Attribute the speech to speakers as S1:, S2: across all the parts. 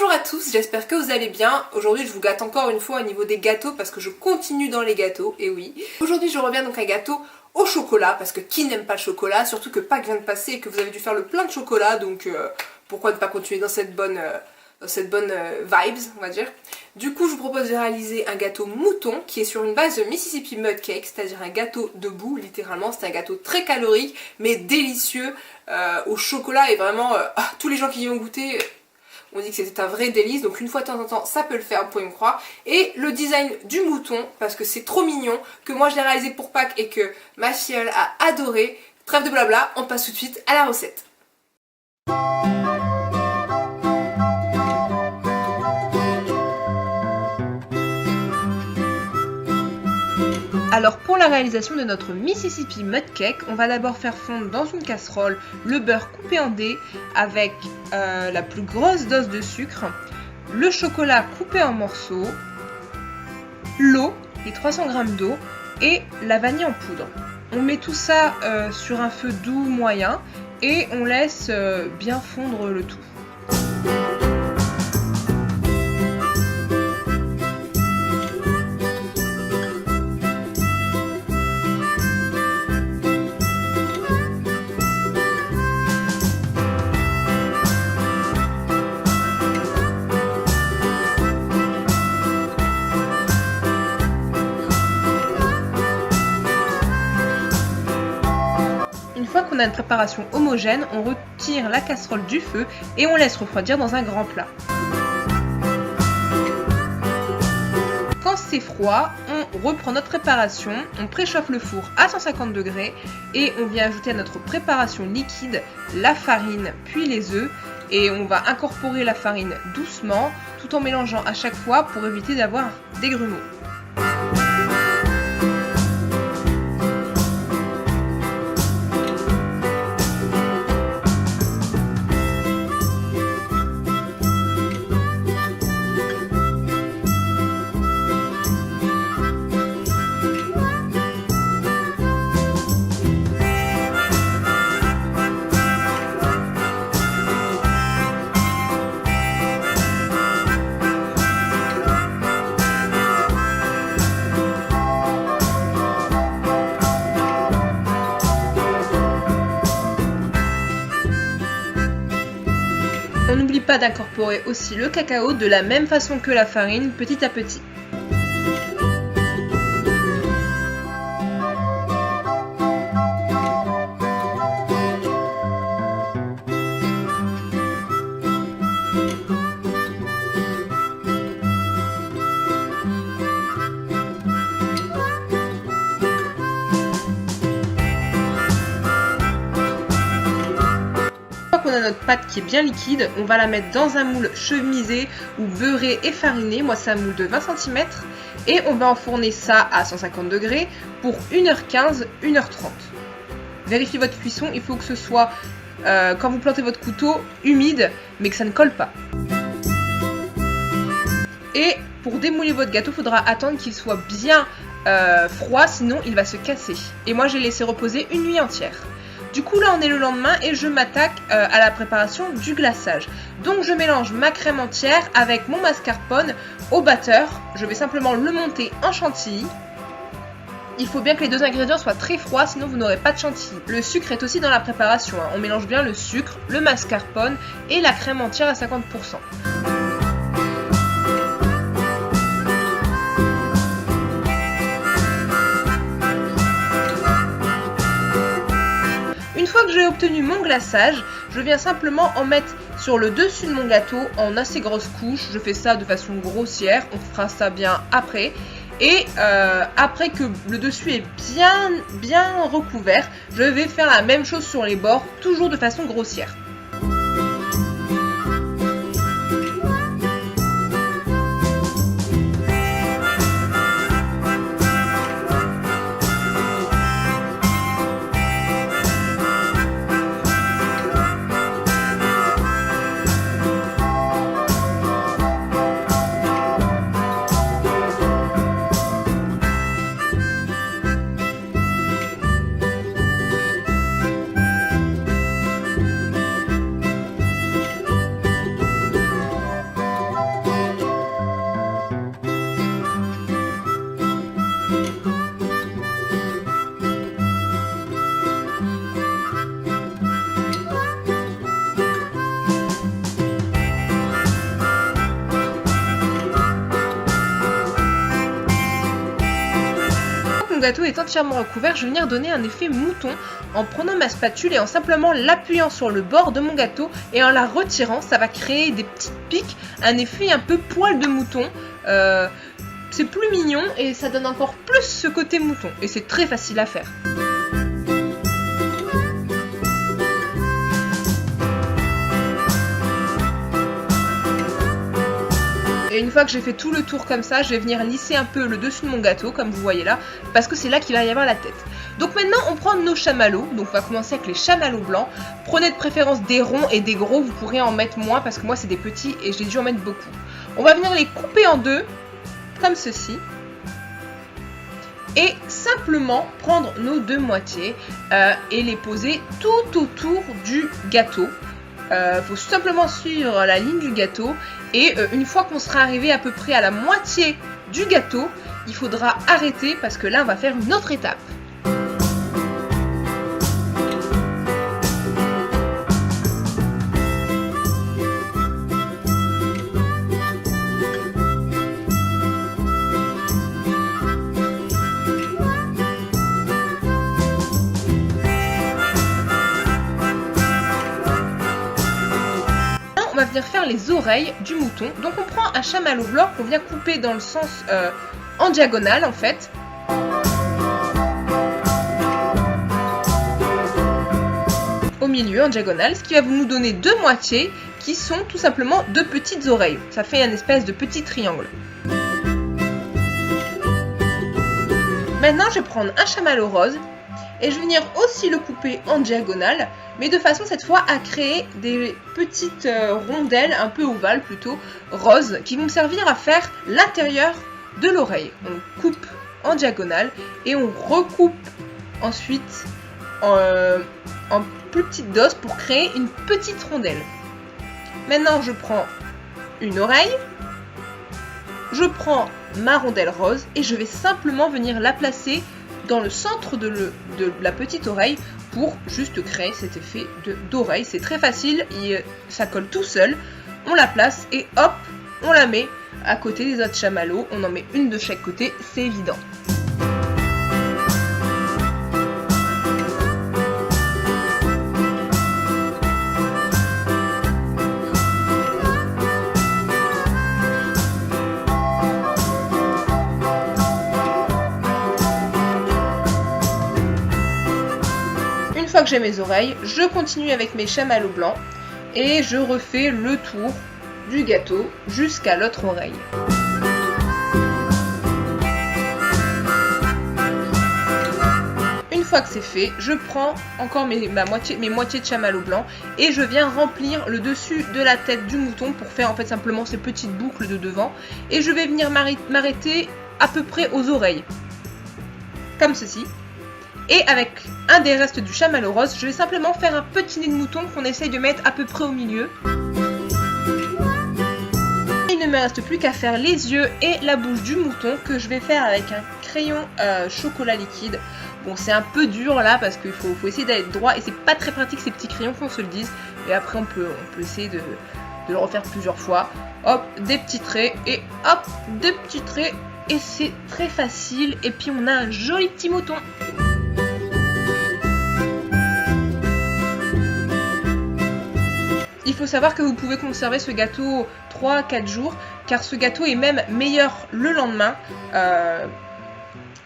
S1: Bonjour à tous, j'espère que vous allez bien. Aujourd'hui je vous gâte encore une fois au niveau des gâteaux parce que je continue dans les gâteaux, et oui. Aujourd'hui je reviens donc à un gâteau au chocolat parce que qui n'aime pas le chocolat, surtout que Pâques vient de passer et que vous avez dû faire le plein de chocolat, donc pourquoi ne pas continuer dans cette bonne vibes, on va dire. Du coup je vous propose de réaliser un gâteau mouton qui est sur une base de Mississippi Mud Cake, c'est-à-dire un gâteau debout littéralement. C'est un gâteau très calorique mais délicieux au chocolat, et vraiment tous les gens qui y ont goûté on dit que c'était un vrai délice, donc une fois de temps en temps ça peut le faire, vous pouvez me croire. Et le design du mouton, parce que c'est trop mignon, que moi je l'ai réalisé pour Pâques et que ma filleule a adoré. Trêve de blabla, on passe tout de suite à la recette. Alors pour la réalisation de notre Mississippi Mud Cake, on va d'abord faire fondre dans une casserole le beurre coupé en dés avec la plus grosse dose de sucre, le chocolat coupé en morceaux, l'eau, les 300 g d'eau et la vanille en poudre. On met tout ça sur un feu doux moyen et on laisse bien fondre le tout. Une fois qu'on a une préparation homogène, on retire la casserole du feu et on laisse refroidir dans un grand plat. Quand c'est froid, on reprend notre préparation, on préchauffe le four à 150 degrés et on vient ajouter à notre préparation liquide la farine puis les œufs, et on va incorporer la farine doucement tout en mélangeant à chaque fois pour éviter d'avoir des grumeaux. On n'oublie pas d'incorporer aussi le cacao de la même façon que la farine, petit à petit. On a notre pâte qui est bien liquide, on va la mettre dans un moule chemisé ou beurré et fariné, moi c'est un moule de 20 cm, et on va enfourner ça à 150 degrés pour 1h15, 1h30. Vérifiez votre cuisson, il faut que ce soit, quand vous plantez votre couteau, humide, mais que ça ne colle pas. Et pour démouler votre gâteau, il faudra attendre qu'il soit bien froid, sinon il va se casser. Et moi j'ai laissé reposer une nuit entière. Du coup là on est le lendemain et je m'attaque à la préparation du glaçage. Donc je mélange ma crème entière avec mon mascarpone au batteur. Je vais simplement le monter en chantilly. Il faut bien que les deux ingrédients soient très froids, sinon vous n'aurez pas de chantilly. Le sucre est aussi dans la préparation, hein. On mélange bien le sucre, le mascarpone et la crème entière à 50%. Une fois que j'ai obtenu mon glaçage, je viens simplement en mettre sur le dessus de mon gâteau en assez grosses couches. Je fais ça de façon grossière, on fera ça bien après. Et après que le dessus est bien recouvert, je vais faire la même chose sur les bords, toujours de façon grossière. gâteau est entièrement recouvert, je vais venir donner un effet mouton en prenant ma spatule et en simplement l'appuyant sur le bord de mon gâteau et en la retirant, ça va créer des petites piques, un effet un peu poil de mouton. C'est plus mignon et ça donne encore plus ce côté mouton et c'est très facile à faire. Et une fois que j'ai fait tout le tour comme ça, je vais venir lisser un peu le dessus de mon gâteau, comme vous voyez là, parce que c'est là qu'il va y avoir la tête. Donc maintenant, on prend nos chamallows. Donc on va commencer avec les chamallows blancs. Prenez de préférence des ronds et des gros, vous pourrez en mettre moins, parce que moi c'est des petits et j'ai dû en mettre beaucoup. On va venir les couper en deux, comme ceci. Et simplement prendre nos deux moitiés et les poser tout autour du gâteau. Faut simplement suivre la ligne du gâteau et une fois qu'on sera arrivé à peu près à la moitié du gâteau, il faudra arrêter parce que là on va faire une autre étape. On va venir faire les oreilles du mouton. Donc on prend un chamallow blanc qu'on vient couper dans le sens en diagonale en fait. Au milieu en diagonale, ce qui va nous donner deux moitiés qui sont tout simplement deux petites oreilles. Ça fait une espèce de petit triangle. Maintenant je vais prendre un chamallow rose et je vais venir aussi le couper en diagonale, mais de façon cette fois à créer des petites rondelles, un peu ovales plutôt, roses, qui vont me servir à faire l'intérieur de l'oreille. On coupe en diagonale et on recoupe ensuite en plus petite dose pour créer une petite rondelle. Maintenant je prends une oreille, je prends ma rondelle rose et je vais simplement venir la placer dans le centre de la petite oreille pour juste créer cet effet d'oreille. C'est très facile, ça colle tout seul. On la place et hop, on la met à côté des autres chamallows. On en met une de chaque côté, c'est évident. Une fois que j'ai mes oreilles, je continue avec mes chamallows blancs et je refais le tour du gâteau jusqu'à l'autre oreille. Une fois que c'est fait, je prends encore mes moitiés de chamallow blanc et je viens remplir le dessus de la tête du mouton pour faire en fait simplement ces petites boucles de devant et je vais venir m'arrêter à peu près aux oreilles, comme ceci. Et avec un des restes du chamallow rose, je vais simplement faire un petit nez de mouton qu'on essaye de mettre à peu près au milieu. Il ne me reste plus qu'à faire les yeux et la bouche du mouton que je vais faire avec un crayon chocolat liquide. Bon, c'est un peu dur là parce qu'il faut essayer d'aller droit et c'est pas très pratique ces petits crayons qu'on se le dise. Et après on peut essayer de le refaire plusieurs fois. Hop, des petits traits et hop, des petits traits et c'est très facile. Et puis on a un joli petit mouton. Il faut savoir que vous pouvez conserver ce gâteau 3-4 jours car ce gâteau est même meilleur le lendemain.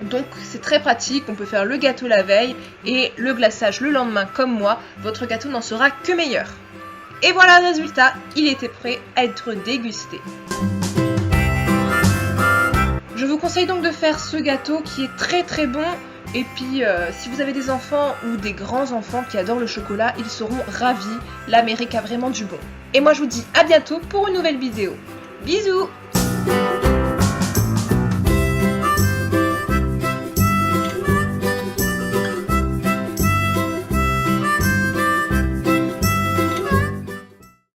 S1: Donc c'est très pratique, on peut faire le gâteau la veille et le glaçage le lendemain comme moi. Votre gâteau n'en sera que meilleur. Et voilà le résultat, il était prêt à être dégusté. Je vous conseille donc de faire ce gâteau qui est très très bon. Et puis, si vous avez des enfants ou des grands enfants qui adorent le chocolat, ils seront ravis. L'Amérique a vraiment du bon. Et moi, je vous dis à bientôt pour une nouvelle vidéo. Bisous!